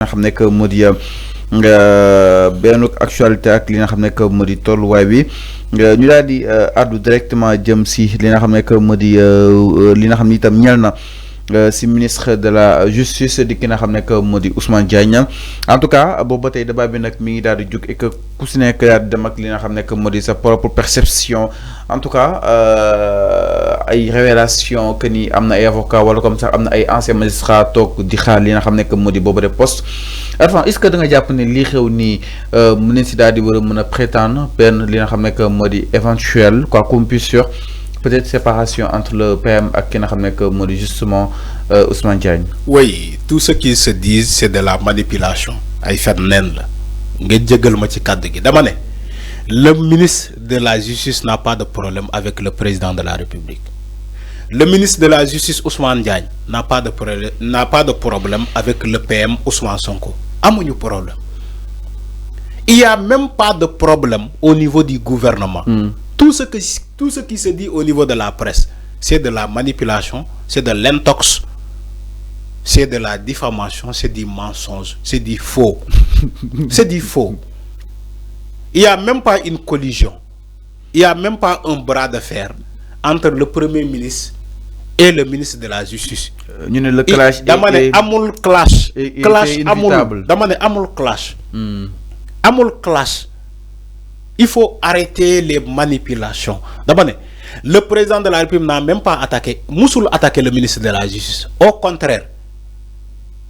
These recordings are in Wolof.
nga xam ne que moo di benn actualité ak li nga xam ne que moo di tolluwaay bi ñu daal di àddu directement jëm si li nga xam ne que moo di li nga xam ne itam ñeel na si ministre de la justice di ki nga xam ne que moo di Ousmane Diagne en tout cas boobu ba tey débat bi nag mi ngi daal di jóg et que ku si nekk daal di dem ak li nga xam ne que moo di sa propre perception en tout cas ay révélation que ni am na ay avocat wala comme ça am na ay anciens magistrats toog di xaar li nga xam ne que moo di boobu de poste enfin est-ce que da nga jàpp ne lii xew nii mën nañ si daal di war a mën a prétendre benn li nga xam ne que moo di éventuel quoi qu'on puisse sur peut-être séparation entre le PM ak ki nga xam ne que moo di justement Ousmane Diagne. Oui, tout ce qui se dit c'est de la manipulation ay fen neen la nga jégal ma ci kàddu gi dama ne le ministre de la justice n'a pas de problème avec le président de la République. Le ministre de la justice Ousmane Diagne n'a pas de problème avec le PM Ousmane Sonko. Amuñu problème. Il y a même pas de problème au niveau du gouvernement. Tout ce qui se dit au niveau de la presse, c'est de la manipulation, c'est de l'intox, c'est de la diffamation, c'est du mensonge, c'est du faux. C'est du faux. Il n'y a même pas une collision. Il n'y a même pas un bras de fer entre le Premier ministre et le ministre de la Justice. Ñu ne le clash dama ne amul clash. Clash amul. Dama ne amul clash. Amul clash. Il faut arrêter les manipulations. D'abord, le président de la République n'a même pas attaqué, musul attaqué le ministre de la Justice. Au contraire,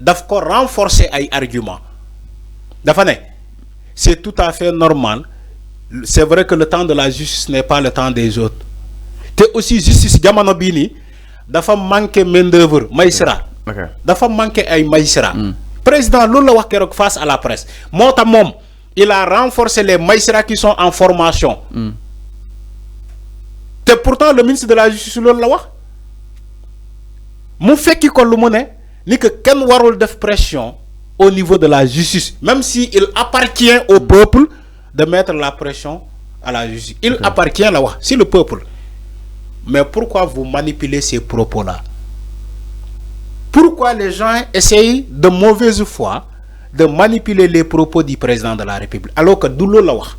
daf ko renforcer ay arguments. Dafa ne, c'est tout à fait normal. C'est vrai que le temps de la justice n'est pas le temps des autres. Te aussi justice jamono bi ni dafa manquer main d'œuvre, magistrat. Dafa manquer ay magistrat. Président loolu la wax keroog face à la presse. Moo tax moom il a renforcé les magistrats qui sont en formation. Et pourtant, le ministre de la Justice, loolu la wax mu fekki ko lu mu ne ni que kenn warul def pression au niveau de la justice, même si il appartient au peuple de mettre la pression à la justice. Il appartient là, c'est le peuple. Mais pourquoi vous manipulez ces propos-là? Pourquoi les gens essayent de mauvaise foi de manipuler les propos du président de la République alors que Doulo la wax?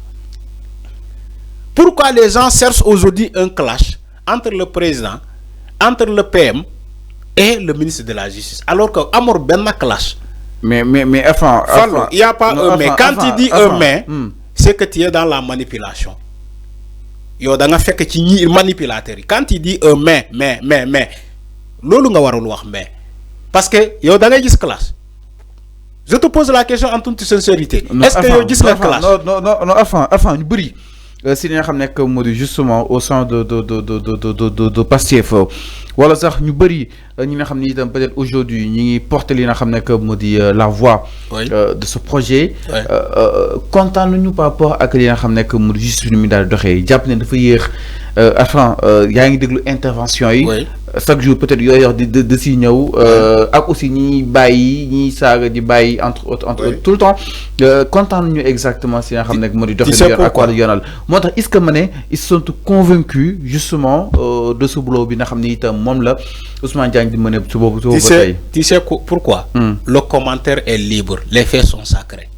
Pourquoi les gens cherchent aujourd'hui un clash entre le président, entre le PM et le ministre de la Justice alors que Amour ben clash? Mais enfin, il n'y a pas un mais. Quand tu dis un mais, c'est que tu es dans la manipulation. Yo da nga fekk ci ñi manipulateur. Quand tu dis un mais, lolu nga warul wax mais. Parce que yo da nga gis clash. Je te pose la question en toute sincérité. Est-ce que yo gis nga clash? Non, enfin, ñu bari si li nga xam ne que moo di justement au sein de Pastef wala sax ñu bëri ñi nga xam ne itam peut-être aujourd'hui ñi ngi porter li nga xam ne que moo di la voix de ce projet kontaan nañu par rapport ak li nga xam ne que moo di juste mi daal doxee jàpp ne dafa yéex enfin yaa ngi déglu intervention yi chaque jour peut-être yooyu wax de si ñëw ak aussi ñi bàyyi ñi saaga di bàyyi entre autres tout le temps kontaan nañu exactement si nga xam ne moo di doxee ak wàllu yoonal moo tax est-ce que ma ne ils sont convaincus justement de ce boulot bi nga xam ne itam moom la Ousmane Diagne di mën a su boobu ba tey. Tu sais pourquoi? Le commentaire est libre, les faits sont sacrés.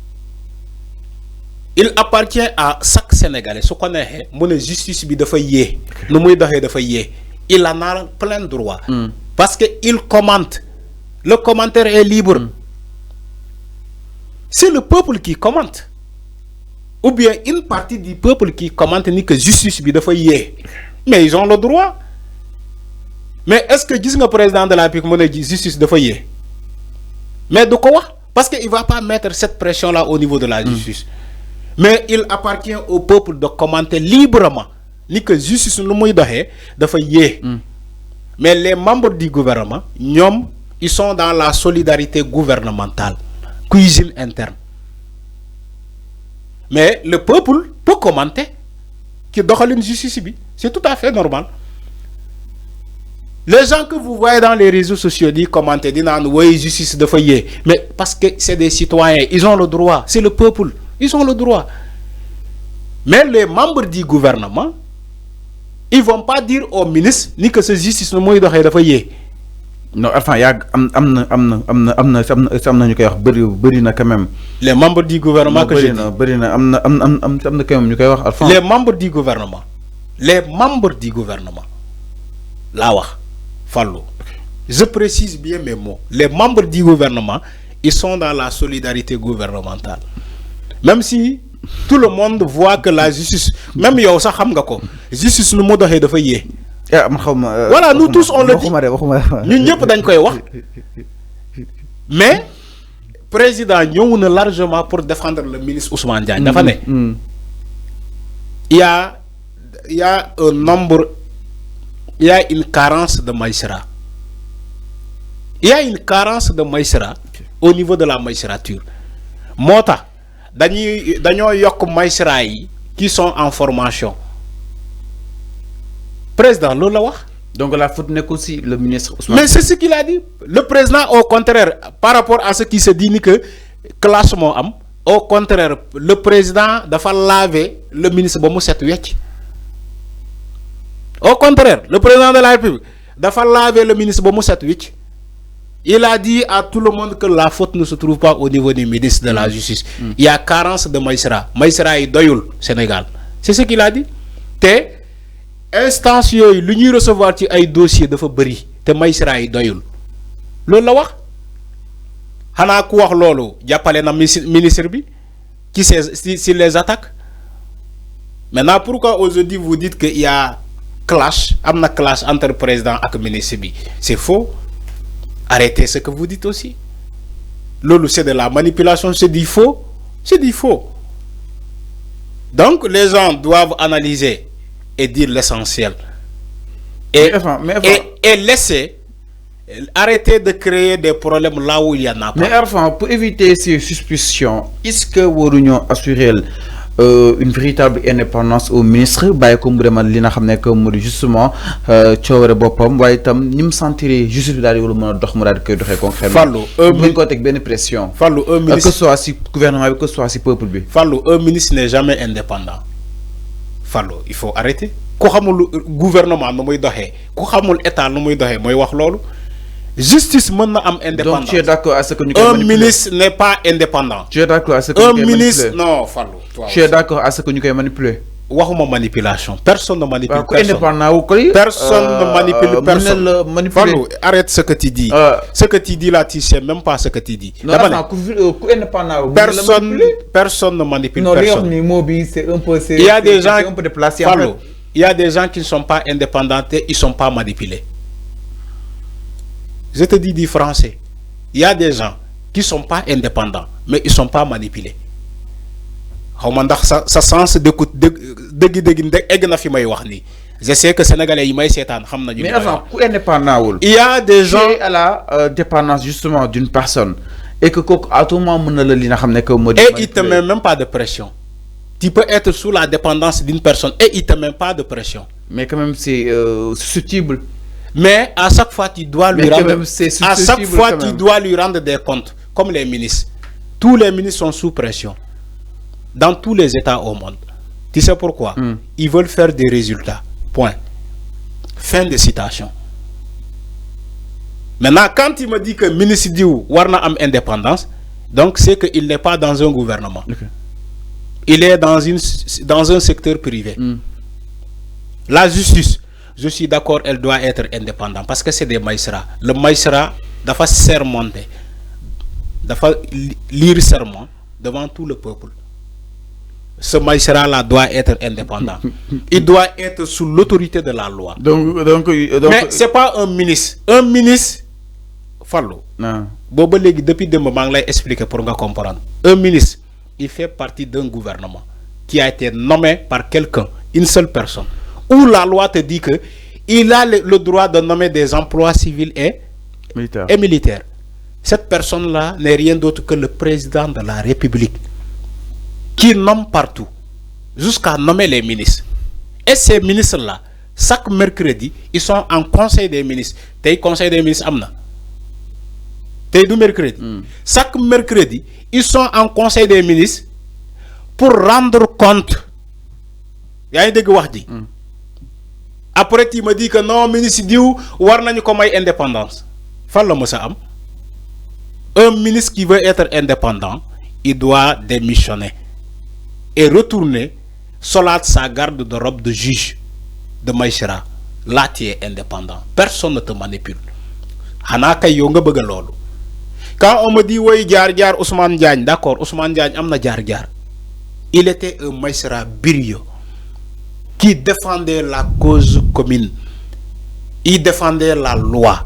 Il appartient à chaque Sénégalais su ko neexee mu ne justice bi dafa yee nu muy doxee dafa yee il en a plein droit parce que il commente. Le commentaire est libre. C'est le peuple qui commente ou bien une partie du peuple qui commente ni que justice bi dafa yee mais ils ont le droit. Mais est-ce que gis nga président de la République mu ne justice dafa yee mais du ko wax parce que il va pas mettre cette pression là au niveau de la justice. Mais il appartient au peuple de commenter librement ni que justice lu muy doxee dafa yee. Mais les membres du gouvernement ñoom ils sont dans la solidarité gouvernementale, cuisine interne. Mais le peuple peut commenter que doxalin justice bi, c'est tout à fait normal. Les gens que vous voyez dans les réseaux sociaux disent commenter, disent oui justice dafa yee, mais parce que c'est des citoyens, ils ont le droit, c'est le peuple, ils ont le droit. Mais les membres du gouvernement, ils vont pas dire au ministre ni que ce justice ne mooy doxee dafa yee. non enfin yàgg am na ñu koy wax bëri na quand même. les membres du gouvernement que j'ai dit bëri na am na quand même ñu koy wax Alpha. les membres du gouvernement laa wax Fallou je précise bien mes mots les membres du gouvernement ils sont dans la solidarité gouvernementale même si tout le monde voit que la justice même yow sax xam nga ko justice nu mu doxee dafa yee. Voilà, nous tous on le dit ñun ñëpp dañ koy wax mais président ñëw na largement pour défendre le ministre Ousmane Diagne dafa ne il y a un nombre, il y a une carence de magistrats. Il y a une carence de magistrats au niveau de la magistrature. Mota, dañoo yok magistrats yi qui sont en formation. Président loolu la wax. Donc la faute n'est qu'aussi le ministre Ousmane. Mais c'est ce qu'il a dit. Le président au contraire par rapport à ce qui se dit ni que classement am, au contraire le président dafa laver le ministre ba mu set wecc. Au contraire, le président de la République dafa laver le ministre ba mu set wecc. Il a dit à tout le monde que la faute ne se trouve pas au niveau du ministre de la Justice. Il y a carence de magistrats. Magistrats yi doyul Sénégal. C'est ce qu'il a dit. Te instance yooyu lu ñuy recevoir ci ay dossiers dafa bëri te magistrats yi doyul. Loolu la wax. Xanaa ku wax loolu jàppale na ministre bi ci les attaques. Maintenant pourquoi aujourd'hui vous dites qu'il y a clash, amna clash entre le président et le ministre bi? C'est faux. Arrêtez ce que vous dites aussi. Lolo, c'est de la manipulation, c'est du faux. C'est du faux. Donc, les gens doivent analyser et dire l'essentiel. Et laisser, arrêter de créer des problèmes là où il y en a pas. Mais enfin, pour éviter ces suspicions, est-ce que vous assurez une véritable indépendance au ministre bàyyi ko mu demal li nga xam ne que mu di justement cooware boppam waaye itam ni mu sentir justice bi daal di wala mën a dox mu daal di koy doxee concrètement. Fallou buñ ko teg benn pression. Fallou un ministre que ce soit si gouvernement bi que ce soit si peuple bi. Fallou un ministre n'est jamais indépendant. Fallou il faut arrêter. Ku xamul gouvernement nu muy doxee ku xamul état nu muy doxee mooy wax loolu. Justice mën na am indépendance. Donc tu es d'accord à ce que ñu koy manipuler? Un ministre n'est pas indépendant. Tu es d'accord à ce que ñu koy manipuler? Un ministre non Fallou. Tu es d'accord à ce que ñu koy manipuler? Waxuma manipulation. Personne ne manipule personne. Personne ne manipule personne. Fallou, arrête ce que tu dis. Ce que tu dis là, tu sais même pas ce que tu dis. Non, personne ne manipule non, personne. C'est un peu, il y a des gens, un peu déplacé. Fallou, il y a des gens qui ne sont pas indépendants et ils ne sont pas manipulés. Je te dis du français. Il y a des gens qui ne sont pas indépendants, mais ils ne sont pas manipulés. Ça sens d'écoute. Je sais que Sénégalais, ils mais avant, indépendant, il y a des gens à la dépendance justement d'une personne et que à tout moment, et il ne te met même pas de pression. Tu peux être sous la dépendance d'une personne et il ne te met pas de pression. Mais quand même, c'est susceptible. Mais à chaque fois, tu dois lui rendre des comptes, comme les ministres. Tous les ministres sont sous pression. Dans tous les États au monde. Tu sais pourquoi? Ils veulent faire des résultats. Point. Fin de citation. Maintenant, quand il me dit que le ministre dit Warna am indépendance, donc c'est qu'il n'est pas dans un gouvernement. Okay. Il est dans un secteur privé. La justice, je suis d'accord, elle doit être indépendante parce que c'est des magistrats. Le magistrat doit sermenter, doit lire serment devant tout le peuple. Ce magistrat-là doit être indépendant. Il doit être sous l'autorité de la loi. Mais ce n'est pas un ministre. Un ministre, Fallou. Depuis deux moments, je vais expliquer pour comprendre. Un ministre, il fait partie d'un gouvernement qui a été nommé par quelqu'un, une seule personne. Où la loi te dit qu'il a le droit de nommer des emplois civils et militaires. Cette personne-là n'est rien d'autre que le président de la République qui nomme partout, jusqu'à nommer les ministres. Et ces ministres-là, chaque mercredi, ils sont en conseil des ministres. T'es conseil des ministres, amna. T'es du mercredi. Chaque mercredi, ils sont en conseil des ministres pour rendre compte. Y'a des gens qui Après, tu me dis que non, ministre Diou, war nañu ko may indépendance. fan la mësa am un ministre qui veut être indépendant il doit démissionner et retourner soldat sa garde de robe de juge de magistrat. Là tu es indépendant, personne ne te manipule. Xanaa kay yow nga bëgg loolu. Quand on me dit oui jaar Ousmane Diagne, d'accord, Ousmane Diagne amna jaar. Il était un magistrat brillant qui défendait la cause commune. Il défendait la loi.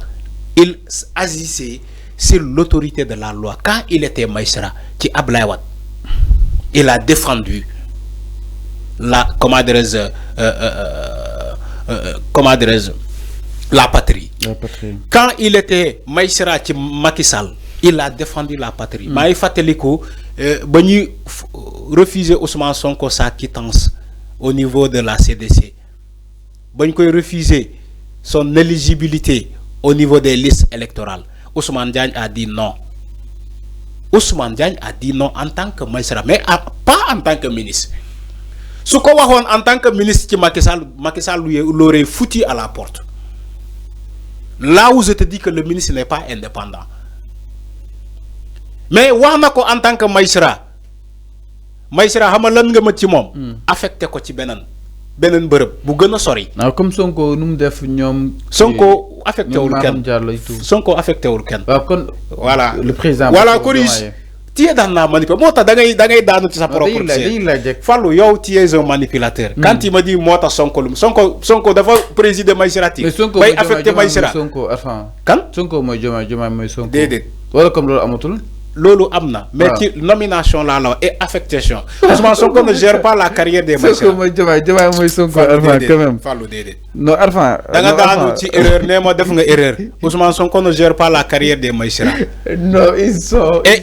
Il agissait sur l'autorité de la loi. Quand il était magistrat, qui Ablaye Wade, il a défendu la la patrie. Quand il était magistrat ci Macky Sall, il a défendu la patrie. Mais il fateliko ba ñuy refuser Ousmane Sonko sa quittance au niveau de la CDC. Ba ñu koy refuser son éligibilité au niveau des listes électorales. Ousmane Diagne a dit non. Ousmane Diagne a dit non en tant que magistrat, mais pas en tant que ministre. Ce qu'on va en tant que ministre qui Macky Sall l'aurait foutu à la porte. Là où je te dis que le ministre n'est pas indépendant. Mais Warnako en tant que magistrat, xama lan nga ma ci mom affecté ko ci benen bërëb bu gëna sori. Comme Sonko num def ñom Sonko affecté wul kenn. Sonko affecté wul kenn. Voilà le président. Voilà corrige. Tu es dans la manipulation. Moi, da ngay daanu ci sa propre chef. Fallou yow tu es un manipulateur. Quand il me dit mota Sonko dafa président magistrature. Bay affecté magistrat. Sonko enfin. Kan? Sonko moy Diomaye moy Sonko. Dédé. Wala comme lolu amatul. Lolu amna, mais ci nomination là et affectation. Ousmane Sonko ne gère pas la carrière des magistrats. Sonko moy Diomaye moy Sonko enfin quand même. Fallou dédé. Non enfin. Da nga daanu ci erreur néma def nga erreur. Ousmane Sonko ne gère pas la carrière des magistrats. Non,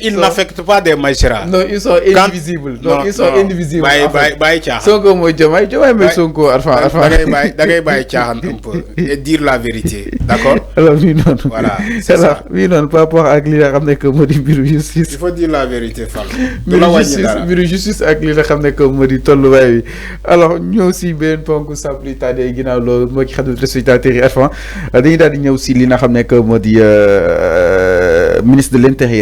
ils n'affectent pas des magistrats. Non, ils sont indivisibles. Ils sont indivisibles. Bye tiaxan. Sonko moy Diomaye moy Sonko enfin. Da ngay bàyyi tiaxan un peu et dire la vérité. D'accord? Alors oui non. Voilà. Alors oui non par rapport ak li nga xamné que modi bureau justice. Il faut dire la vérité Fall. Bureau justice ak li nga xamné que modi tolluwaay wi. Alors ñoo ci ben ponku sapli tade ginaaw loolu mo ci xadu téléspectateurs yi enfin dañuy daal di ñëw ci li nga xamné que modi ministre de l'intérieur